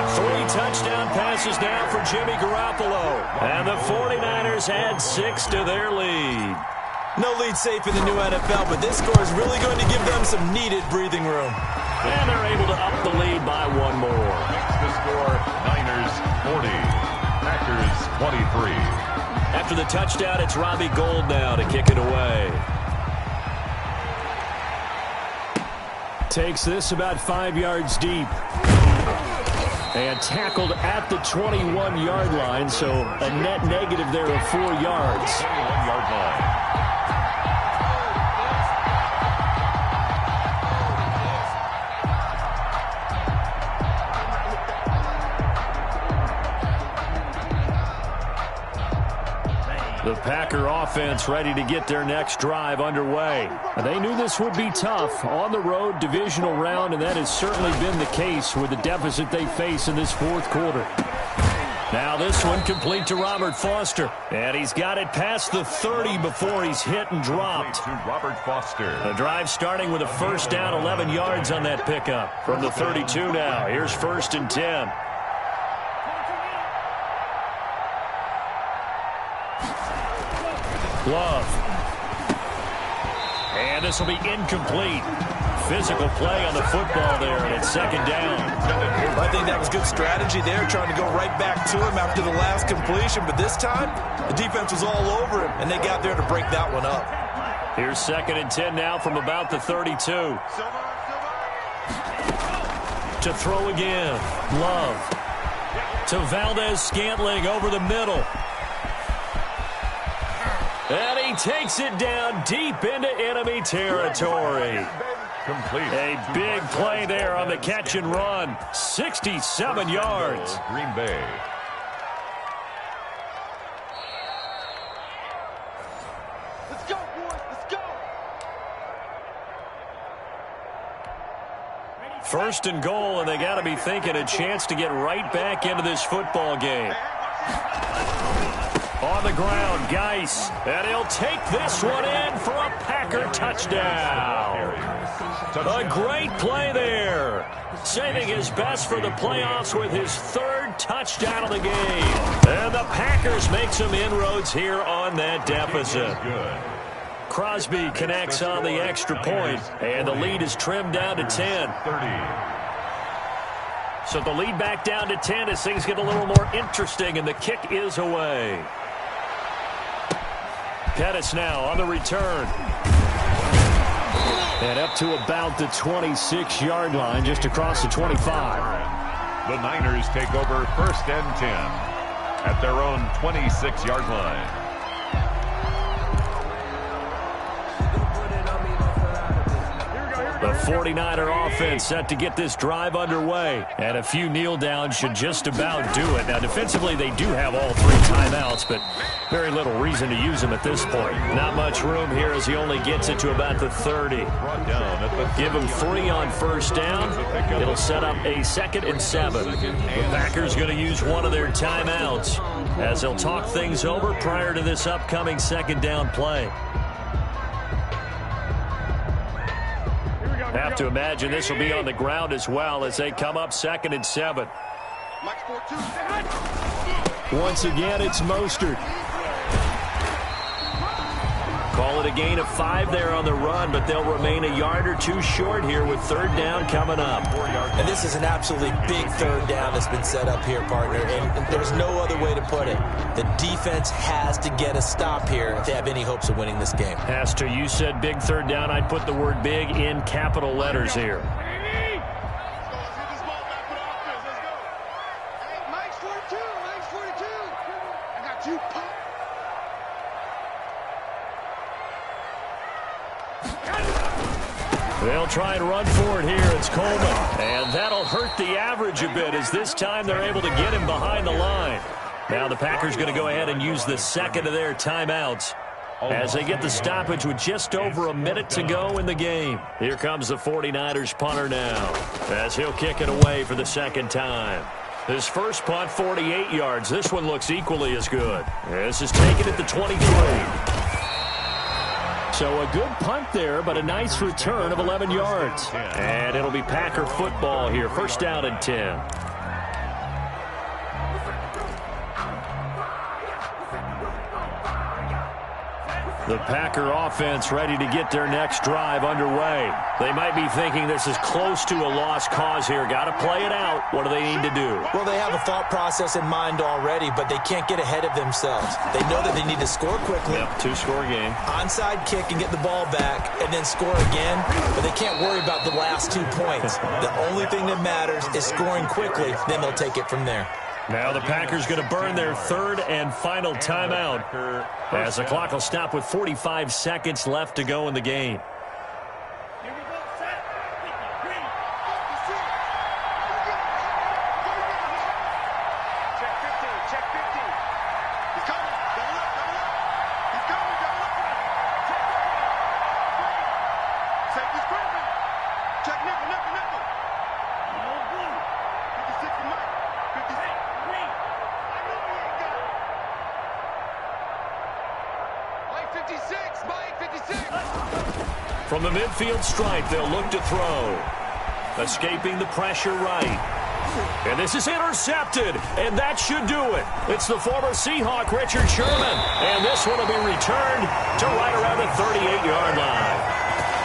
Speaker 9: 3 touchdown passes now for Jimmy Garoppolo. And the 49ers add 6 to their lead.
Speaker 5: No lead safe in the new NFL, but this score is really going to give them some needed breathing room.
Speaker 9: And they're able to up the lead by 1 more.
Speaker 3: Makes the score Niners 40, Packers 23.
Speaker 9: After the touchdown, it's Robbie Gould now to kick it away. Takes this about 5 yards deep. And tackled at the 21-yard line, so a net negative there of 4 yards.
Speaker 3: 21-yard line.
Speaker 9: The Packer offense ready to get their next drive underway. They knew this would be tough on the road, divisional round, and that has certainly been the case with the deficit they face in this 4th quarter. Now this one complete to Robert Foster. And he's got it past the 30 before he's hit and dropped.
Speaker 3: To Robert Foster.
Speaker 9: The drive starting with a first down, 11 yards on that pickup. From the 32 now, here's 1st and 10. Love. And this will be incomplete. Physical play on the football there, and it's 2nd down.
Speaker 5: I think that was good strategy there, trying to go right back to him after the last completion. But this time, the defense was all over him, and they got there to break that one up.
Speaker 9: Here's 2nd and 10 now from about the 32. To throw again. Love. To Valdez-Scantling over the middle. And he takes it down deep into enemy territory.
Speaker 3: Complete.
Speaker 9: A big play there on the catch and run. 67 yards.
Speaker 3: Green Bay.
Speaker 6: Let's go, boys. Let's go.
Speaker 9: 1st and goal, and they got to be thinking a chance to get right back into this football game. On the ground, Geis, and he'll take this one in for a Packer touchdown. A great play there, saving his best for the playoffs with his 3rd touchdown of the game. And the Packers make some inroads here on that deficit. Crosby connects on the extra point, and the lead is trimmed down to 10.
Speaker 3: 30.
Speaker 9: So the lead back down to 10 as things get a little more interesting, and the kick is away. Pettis now on the return. And up to about the 26-yard line, just across the 25.
Speaker 3: The Niners take over 1st and 10 at their own 26-yard line.
Speaker 9: The 49er offense set to get this drive underway. And a few kneel downs should just about do it. Now, defensively, they do have all 3 timeouts, but very little reason to use them at this point. Not much room here as he only gets it to about the 30. Give him 3 on 1st down. It'll set up a 2nd and 7. The Packers going to use one of their timeouts as they'll talk things over prior to this upcoming 2nd down play. Have to imagine this will be on the ground as well as they come up 2nd and 7. Once again, it's Mostert. Call it a gain of 5 there on the run, but they'll remain a yard or 2 short here with 3rd down coming up.
Speaker 5: And this is an absolutely big 3rd down that's been set up here, partner, and there's no other way to put it. The defense has to get a stop here if they have any hopes of winning this game.
Speaker 9: Has to. You said big 3rd down. I'd put the word big in capital letters here.
Speaker 6: Mike's 42. Mike's 42. I got you.
Speaker 9: They'll try and run for it here. It's Coleman. And that'll hurt the average a bit as this time they're able to get him behind the line. Now the Packers going to go ahead and use the 2nd of their timeouts as they get the stoppage with just over a minute to go in the game. Here comes the 49ers punter now as he'll kick it away for the 2nd time. His first punt, 48 yards. This one looks equally as good. This is taken at the 23. So a good punt there, but a nice return of 11 yards. And it'll be Packer football here. 1st down and 10. The Packer offense ready to get their next drive underway. They might be thinking this is close to a lost cause here. Got to play it out. What do they need to do?
Speaker 5: Well, they have a thought process in mind already, but they can't get ahead of themselves. They know that they need to score quickly.
Speaker 9: Yep, 2-score game.
Speaker 5: Onside kick and get the ball back and then score again, but they can't worry about the last 2 points. The only thing that matters is scoring quickly, then they'll take it from there.
Speaker 9: Now the Packers going to burn their 3rd and final timeout as the clock will stop with 45 seconds left to go in the game. From the midfield stripe, they'll look to throw. Escaping the pressure right. And this is intercepted, and that should do it. It's the former Seahawk, Richard Sherman. And this one will be returned to right around the 38-yard line.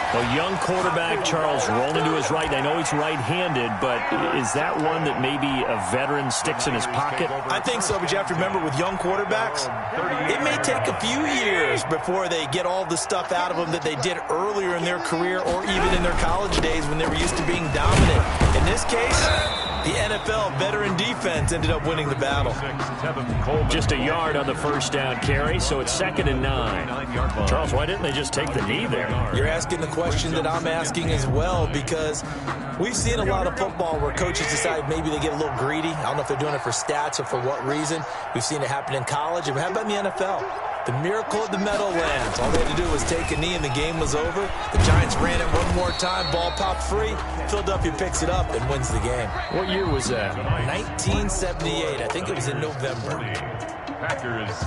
Speaker 9: A young quarterback, Charles, rolling to his right. I know he's right-handed, but is that one that maybe a veteran sticks in his pocket?
Speaker 7: I think so, but you have to remember with young quarterbacks, it may take a few years before they get all the stuff out of them that they did earlier in their career or even in their college days when they were used to being dominant. In this case, the NFL veteran defense ended up winning the battle.
Speaker 9: Just a yard on the first down carry, so it's 2nd and 9. Charles, why didn't they just take the knee there?
Speaker 7: You're asking the question that I'm asking as well, because we've seen a lot of football where coaches decide maybe they get a little greedy. I don't know if they're doing it for stats or for what reason. We've seen it happen in college. And how about in the NFL? The miracle of the Meadowlands. All they had to do was take a knee and the game was over. The Giants ran it one more time. Ball popped free. Philadelphia picks it up and wins the game.
Speaker 9: What year was that?
Speaker 7: 1978. I think it was in November.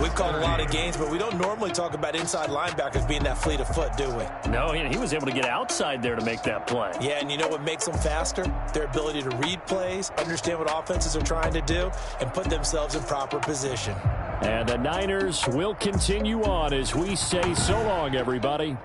Speaker 7: We've called a lot of games, but we don't normally talk about inside linebackers being that fleet of foot, do we?
Speaker 9: No, he was able to get outside there to make that play.
Speaker 7: Yeah, and you know what makes them faster? Their ability to read plays, understand what offenses are trying to do, and put themselves in proper position.
Speaker 9: And the Niners will continue on as we say so long, everybody.